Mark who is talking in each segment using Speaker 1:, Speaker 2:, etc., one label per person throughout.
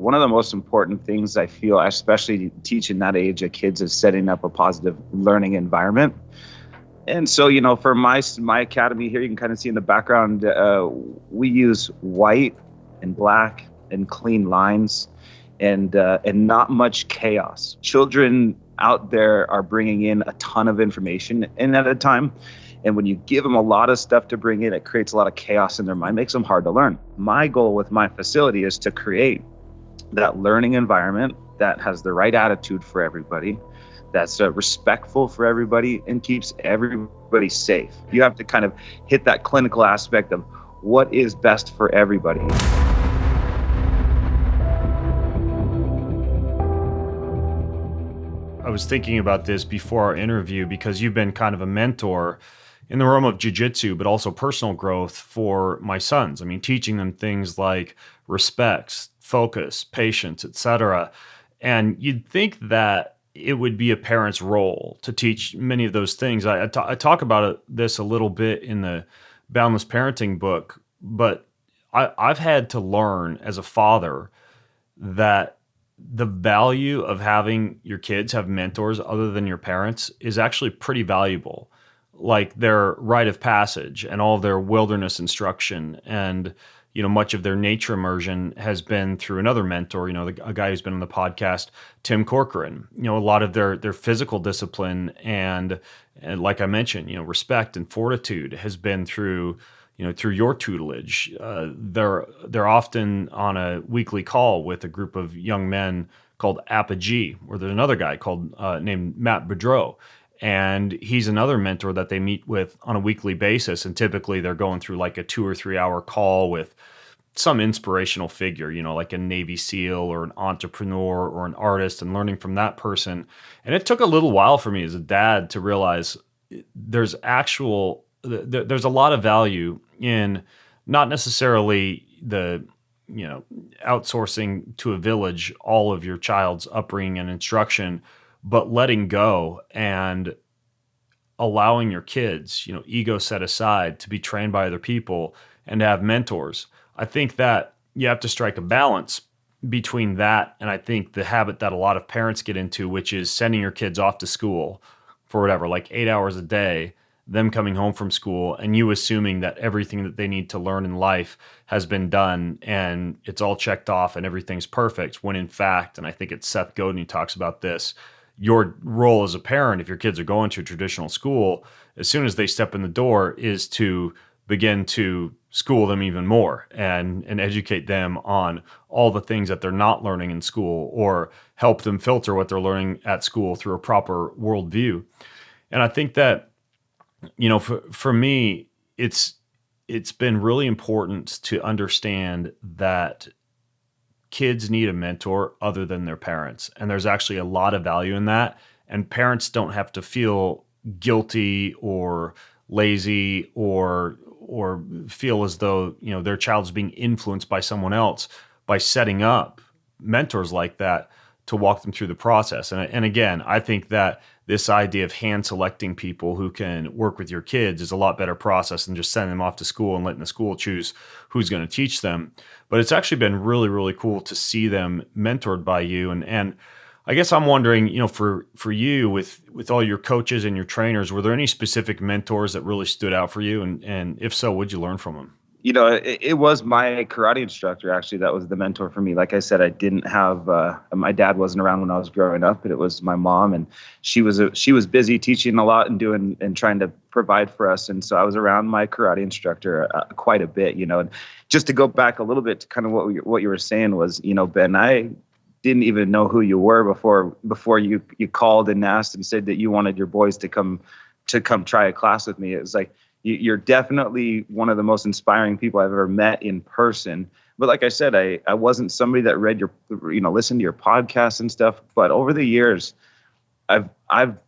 Speaker 1: one of the most important things I feel, especially teaching that age of kids, is setting up a positive learning environment. And so, for my academy here, you can kind of see in the background, we use white and black and clean lines, and not much chaos. Children out there are bringing in a ton of information in at a time. And when you give them a lot of stuff to bring in, it creates a lot of chaos in their mind, makes them hard to learn. My goal with my facility is to create that learning environment that has the right attitude for everybody, that's respectful for everybody, and keeps everybody safe. You have to kind of hit that clinical aspect of what is best for everybody.
Speaker 2: I was thinking about this before our interview because you've been kind of a mentor in the realm of jiu-jitsu, but also personal growth for my sons. I mean, teaching them things like respect, focus, patience, etc. And you'd think that it would be a parent's role to teach many of those things. I talk about this a little bit in the Boundless Parenting book, but I've had to learn as a father that the value of having your kids have mentors other than your parents is actually pretty valuable. Like their rite of passage and all of their wilderness instruction and, much of their nature immersion has been through another mentor, a guy who's been on the podcast, Tim Corcoran. A lot of their physical discipline and like I mentioned, respect and fortitude has been through your tutelage. They're often on a weekly call with a group of young men called Apogee, where there's another guy named Matt Boudreau. And he's another mentor that they meet with on a weekly basis. And typically they're going through like a 2 or 3 hour call with some inspirational figure, like a Navy SEAL or an entrepreneur or an artist, and learning from that person. And it took a little while for me as a dad to realize there's a lot of value in not necessarily the, outsourcing to a village all of your child's upbringing and instruction, but letting go and allowing your kids, ego set aside, to be trained by other people and to have mentors. I think that you have to strike a balance between that and I think the habit that a lot of parents get into, which is sending your kids off to school for whatever, like 8 hours a day, them coming home from school and you assuming that everything that they need to learn in life has been done and it's all checked off and everything's perfect, when in fact, and I think it's Seth Godin who talks about this, your role as a parent, if your kids are going to a traditional school, as soon as they step in the door, is to begin to school them even more and educate them on all the things that they're not learning in school, or help them filter what they're learning at school through a proper worldview. And I think that, for me, it's been really important to understand that kids need a mentor other than their parents. And there's actually a lot of value in that. And parents don't have to feel guilty or lazy or feel as though, their child's being influenced by someone else by setting up mentors like that to walk them through the process. And again, I think that this idea of hand selecting people who can work with your kids is a lot better process than just sending them off to school and letting the school choose who's going to teach them. But it's actually been really, really cool to see them mentored by you. And I guess I'm wondering, for you with all your coaches and your trainers, were there any specific mentors that really stood out for you? And if so, what'd you learn from them?
Speaker 1: It was my karate instructor, actually, that was the mentor for me. Like I said, I didn't have, my dad wasn't around when I was growing up, but it was my mom, and she was busy teaching a lot and trying to provide for us. And so I was around my karate instructor quite a bit, and just to go back a little bit to kind of what you were saying was, Ben, I didn't even know who you were before you called and asked and said that you wanted your boys to come try a class with me. It was like, you're definitely one of the most inspiring people I've ever met in person. But like I said, I wasn't somebody that read listened to your podcasts and stuff. But over the years, I've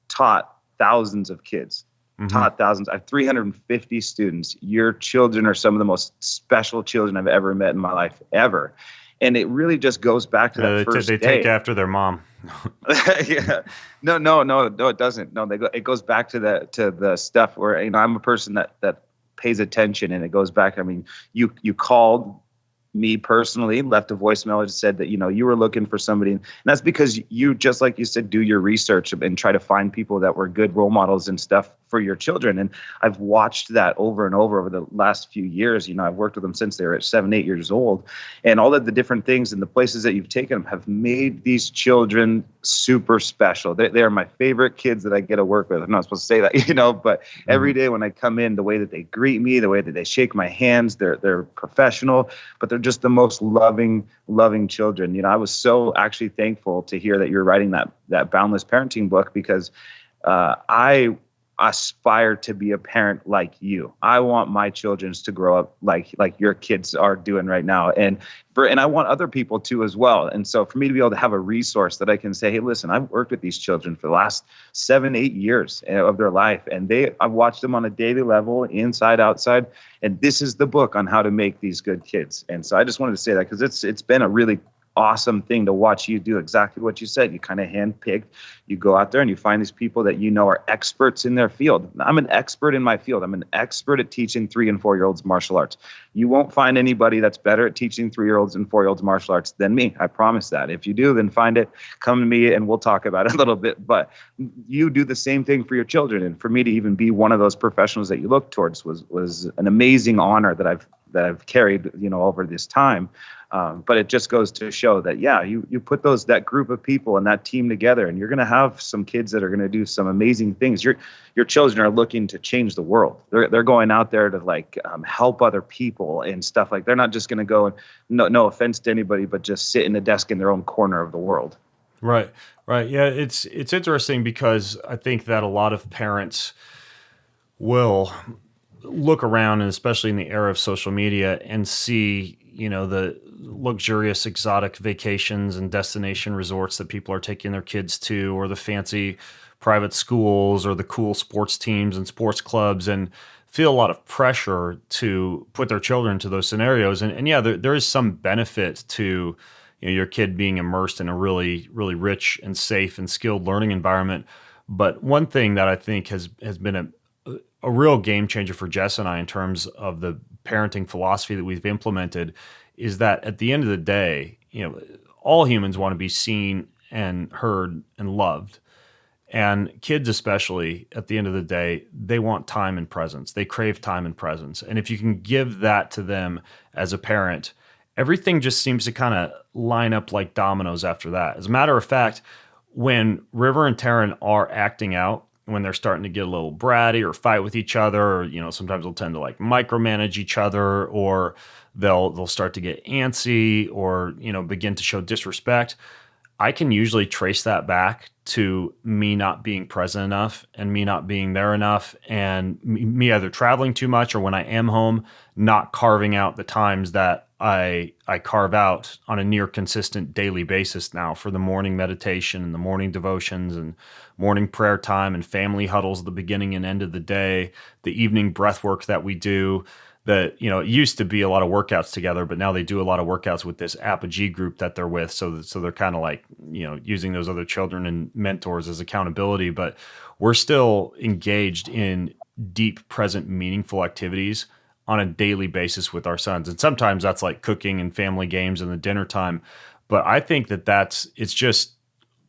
Speaker 1: taught thousands of kids, taught thousands. I have 350 students. Your children are some of the most special children I've ever met in my life, ever. And it really just goes back to that first day.
Speaker 2: They take after their mom.
Speaker 1: Yeah. No, it doesn't. No, it goes back to the stuff where, I'm a person that pays attention, and it goes back. I mean, you called me personally left a voicemail that said that, you were looking for somebody. And that's because you, just like you said, do your research and try to find people that were good role models and stuff for your children. And I've watched that over and over the last few years. I've worked with them since they were at 7, 8 years old, and all of the different things and the places that you've taken them have made these children super special. They are my favorite kids that I get to work with. I'm not supposed to say that, but every day when I come in, the way that they greet me, the way that they shake my hands, they're professional, but they're just the most loving children. I was so actually thankful to hear that you're writing that Boundless Parenting book, because I aspire to be a parent like you. I want my children to grow up like your kids are doing right now. And I want other people to as well. And so for me to be able to have a resource that I can say, hey, listen, I've worked with these children for the last 7, 8 years of their life. And I've watched them on a daily level, inside, outside. And this is the book on how to make these good kids. And so I just wanted to say that, because it's been a really awesome thing to watch you do exactly what you said. You kind of handpicked, you go out there and you find these people that are experts in their field. I'm an expert in my field. I'm an expert at teaching 3 and 4-year-olds martial arts. You won't find anybody that's better at teaching 3-year-olds and 4-year-olds martial arts than me. I promise that. If you do, then find it, come to me, and we'll talk about it a little bit. But you do the same thing for your children. And for me to even be one of those professionals that you look towards was an amazing honor that I've carried, over this time. But it just goes to show that, you put that group of people and that team together, and you're going to have some kids that are going to do some amazing things. Your children are looking to change the world. They're going out there to help other people and stuff. They're not just going to go, and no offense to anybody, but just sit in a desk in their own corner of the world.
Speaker 2: Right. Yeah, it's interesting, because I think that a lot of parents will look around, and especially in the era of social media, and see, the luxurious exotic vacations and destination resorts that people are taking their kids to, or the fancy private schools, or the cool sports teams and sports clubs, and feel a lot of pressure to put their children into those scenarios. And there is some benefit to your kid being immersed in a really, really rich and safe and skilled learning environment. But one thing that I think has been a real game changer for Jess and I, in terms of the parenting philosophy that we've implemented, is that at the end of the day, all humans want to be seen and heard and loved. And kids especially, at the end of the day, they want time and presence. They crave time and presence. And if you can give that to them as a parent, everything just seems to kind of line up like dominoes after that. As a matter of fact, when River and Taryn are acting out, when they're starting to get a little bratty or fight with each other, or, sometimes they'll tend to micromanage each other, or they'll start to get antsy, or, begin to show disrespect, I can usually trace that back to me not being present enough, and me not being there enough, and me either traveling too much, or when I am home, not carving out the times that I carve out on a near consistent daily basis now for the morning meditation and the morning devotions and morning prayer time and family huddles at the beginning and end of the day, the evening breath work that we do. That, it used to be a lot of workouts together, but now they do a lot of workouts with this Apogee group that they're with. So they're kind of using those other children and mentors as accountability, but we're still engaged in deep, present, meaningful activities on a daily basis with our sons. And sometimes that's like cooking and family games and the dinner time. But I think it's just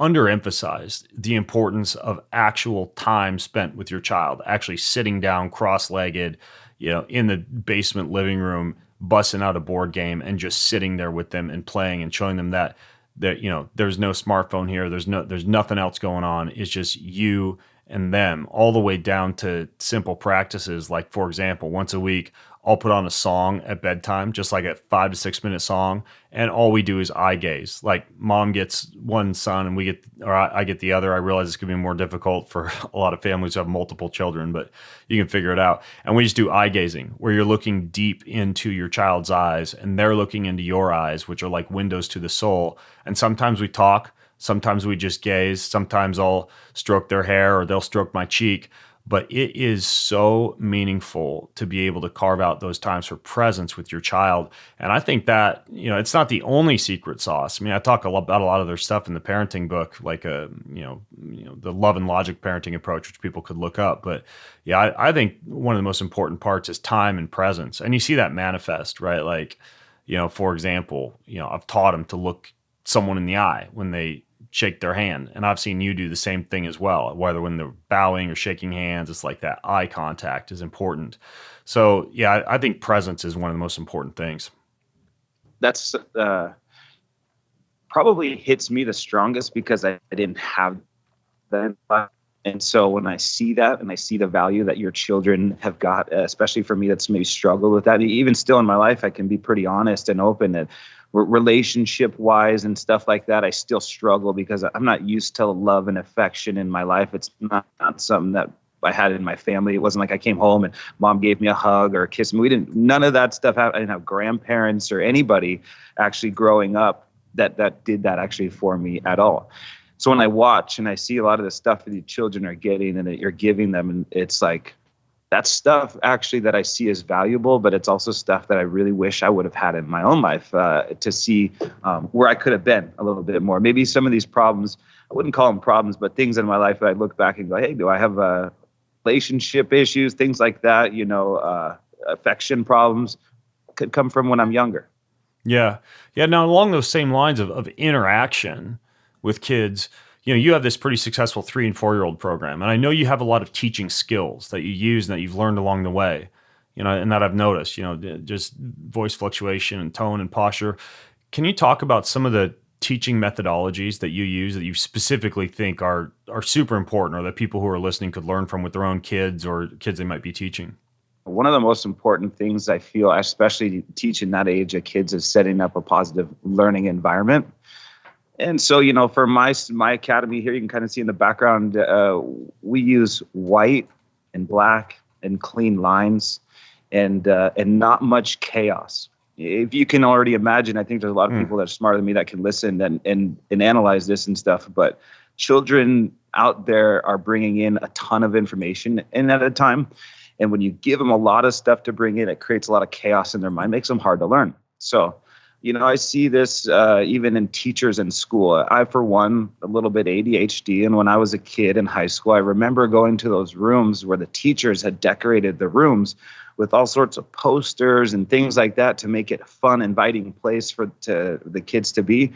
Speaker 2: underemphasized, the importance of actual time spent with your child, actually sitting down cross-legged, in the basement living room, busting out a board game and just sitting there with them and playing and showing them that there's no smartphone here. There's nothing else going on. It's just you and them, all the way down to simple practices. Like, for example, once a week, I'll put on a song at bedtime, just like a 5 to 6 minute song. And all we do is eye gaze. Like, mom gets one son and I get the other. I realize it's going to be more difficult for a lot of families who have multiple children, but you can figure it out. And we just do eye gazing, where you're looking deep into your child's eyes and they're looking into your eyes, which are like windows to the soul. And sometimes we talk, sometimes we just gaze, sometimes I'll stroke their hair or they'll stroke my cheek. But it is so meaningful to be able to carve out those times for presence with your child. And I think that, it's not the only secret sauce. I mean, I talk about a lot of their stuff in the parenting book, like the love and logic parenting approach, which people could look up. But I think one of the most important parts is time and presence. And you see that manifest, right? Like, For example, I've taught them to look someone in the eye when they shake their hand. And I've seen you do the same thing as well, whether when they're bowing or shaking hands, it's like that eye contact is important. So yeah, I think presence is one of the most important things.
Speaker 1: That's probably hits me the strongest because I didn't have that. And so when I see that and I see the value that your children have got, especially for me, that's maybe struggled with that. Even still in my life, I can be pretty honest and open that relationship wise and stuff like that. I still struggle because I'm not used to love and affection in my life. It's not something that I had in my family. It wasn't like I came home and mom gave me a hug or a kiss. None of that stuff. I didn't have grandparents or anybody actually growing up that did that actually for me at all. So when I watch and I see a lot of the stuff that the children are getting and that you're giving them, and it's like, that's stuff actually that I see as valuable, but it's also stuff that I really wish I would have had in my own life to see where I could have been a little bit more. Maybe some of these problems, I wouldn't call them problems, but things in my life that I look back and go, hey, do I have relationship issues, things like that, affection problems could come from when I'm younger.
Speaker 2: Yeah. Yeah. Now, along those same lines of interaction with kids, you have this pretty successful 3 and 4-year-old program. And I know you have a lot of teaching skills that you use and that you've learned along the way, and that I've noticed, just voice fluctuation and tone and posture. Can you talk about some of the teaching methodologies that you use that you specifically think are super important or that people who are listening could learn from with their own kids or kids they might be teaching?
Speaker 1: One of the most important things I feel, especially teaching that age of kids, is setting up a positive learning environment. And so, for my academy here, you can kind of see in the background, we use white and black and clean lines and not much chaos. If you can already imagine, I think there's a lot of people that are smarter than me that can listen and analyze this and stuff. But children out there are bringing in a ton of information in at a time. And when you give them a lot of stuff to bring in, it creates a lot of chaos in their mind, makes them hard to learn. So, I see this even in teachers in school. I, for one, a little bit ADHD. And when I was a kid in high school, I remember going to those rooms where the teachers had decorated the rooms with all sorts of posters and things like that to make it a fun, inviting place for the kids to be.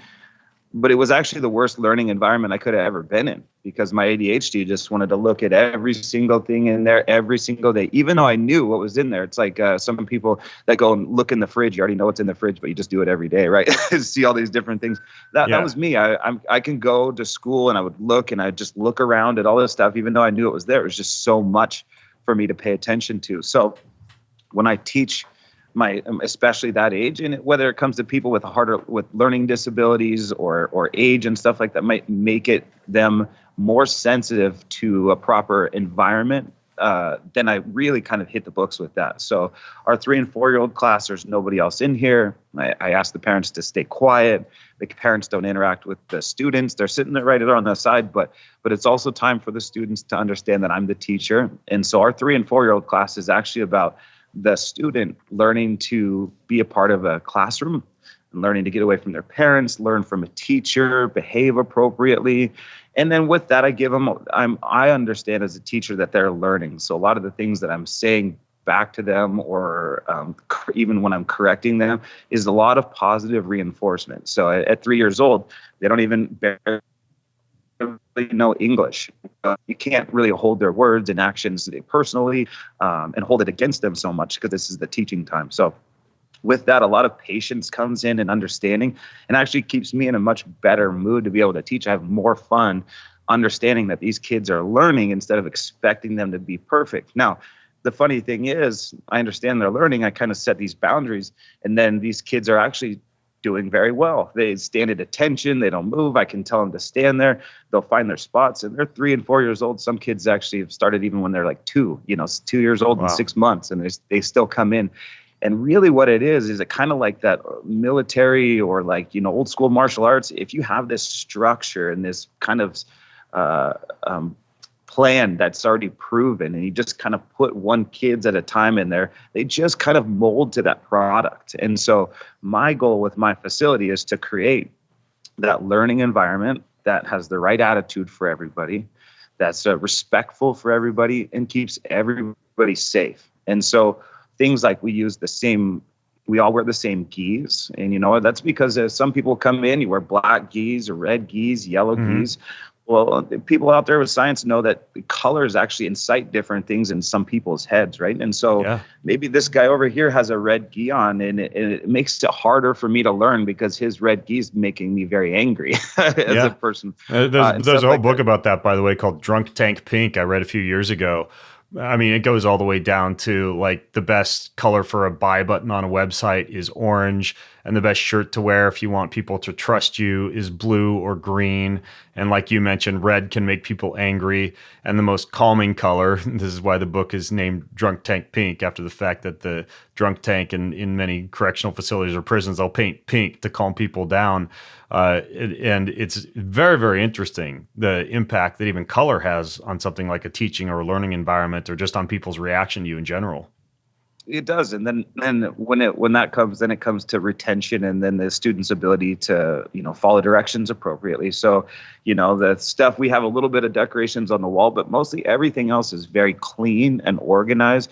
Speaker 1: But it was actually the worst learning environment I could have ever been in because my ADHD just wanted to look at every single thing in there every single day, even though I knew what was in there. It's like some people that go and look in the fridge. You already know what's in the fridge, but you just do it every day, right? See all these different things. That was me. I can go to school and I would look and I'd just look around at all this stuff, even though I knew it was there. It was just so much for me to pay attention to. So when I teach especially that age, and whether it comes to people with learning disabilities or age and stuff like that, might make it them more sensitive to a proper environment, then I really kind of hit the books with that. So our 3 and 4-year-old class, there's nobody else in here. I ask the parents to stay quiet. The parents don't interact with the students. They're sitting there right there on the side, but it's also time for the students to understand that I'm the teacher. And so our 3 and 4-year-old class is actually about the student learning to be a part of a classroom and learning to get away from their parents, learn from a teacher, behave appropriately. And then with that, I understand as a teacher that they're learning. So a lot of the things that I'm saying back to them or even when I'm correcting them is a lot of positive reinforcement. So at 3 years old, they don't even barely know English. You can't really hold their words and actions personally and hold it against them so much because this is the teaching time. So with that, a lot of patience comes in and understanding, and actually keeps me in a much better mood to be able to teach. I have more fun understanding that these kids are learning instead of expecting them to be perfect. Now, the funny thing is, I understand they're learning. I kind of set these boundaries, and then these kids are actually doing very well. They stand at attention. They don't move. I can tell them to stand there. They'll find their spots. And they're 3 and 4 years old. Some kids actually have started even when they're like 2, 2 years old. Wow. And 6 months. And they still come in. And really what it is it kind of like that military or like, old school martial arts. If you have this structure and this kind of plan that's already proven, and you just kind of put one kids at a time in there, they just kind of mold to that product. And so my goal with my facility is to create that learning environment that has the right attitude for everybody, that's respectful for everybody, and keeps everybody safe. And so things like we use the same we all wear the same gis. And, you know, that's because some people come in, you wear black gis or red gis, yellow gis. Well, people out there with science know that colors actually incite different things in some people's heads, right? And so maybe this guy over here has a red gi on, and it makes it harder for me to learn because his red gi is making me very angry as a person.
Speaker 2: There's a whole book about that, by the way, called Drunk Tank Pink. I read a few years ago. I mean, it goes all the way down to like the best color for a buy button on a website is orange, and the best shirt to wear if you want people to trust you is blue or green. And like you mentioned, red can make people angry. And the most calming color, this is why the book is named Drunk Tank Pink, after the fact that the drunk tank in many correctional facilities or prisons, they'll paint pink to calm people down. And it's very, very interesting, the impact that even color has on something like a teaching or a learning environment, or just on people's reaction to you in general.
Speaker 1: It does. And then when that comes, then it comes to retention, and then the student's ability to, you know, follow directions appropriately. So, you know, the stuff, we have a little bit of decorations on the wall, but mostly everything else is very clean and organized.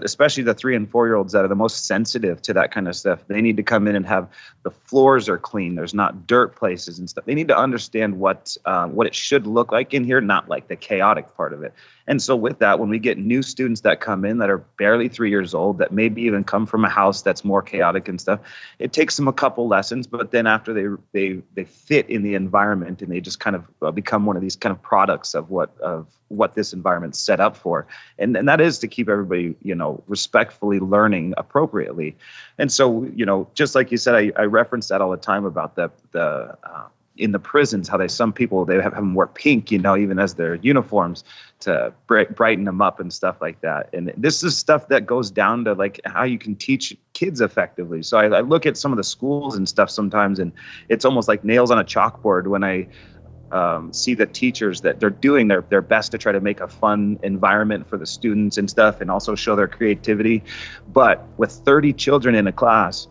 Speaker 1: Especially the 3 and 4 year olds that are the most sensitive to that kind of stuff, they need to come in and have the floors are clean. There's not dirt places and stuff. They need to understand what it should look like in here, not like the chaotic part of it. And so with that, when we get new students that come in that are barely 3 years old, that maybe even come from a house that's more chaotic and stuff, it takes them a couple lessons, but then after they fit in the environment, and they just kind of become one of these kind of products of what this environment's set up for. And that is to keep everybody, you know, respectfully learning appropriately. And so, you know, just like you said, I reference that all the time about the in the prisons, how some people, they have them wear pink, you know, even as their uniforms to brighten them up and stuff like that. And this is stuff that goes down to like how you can teach kids effectively. So I look at some of the schools and stuff sometimes, and it's almost like nails on a chalkboard when I see the teachers that they're doing their best to try to make a fun environment for the students and stuff, and also show their creativity. But with 30 children in a class,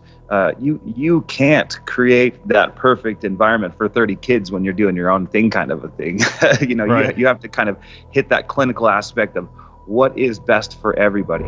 Speaker 1: you can't create that perfect environment for 30 kids when you're doing your own thing, kind of a thing. You know, right. You have to kind of hit that clinical aspect of what is best for everybody.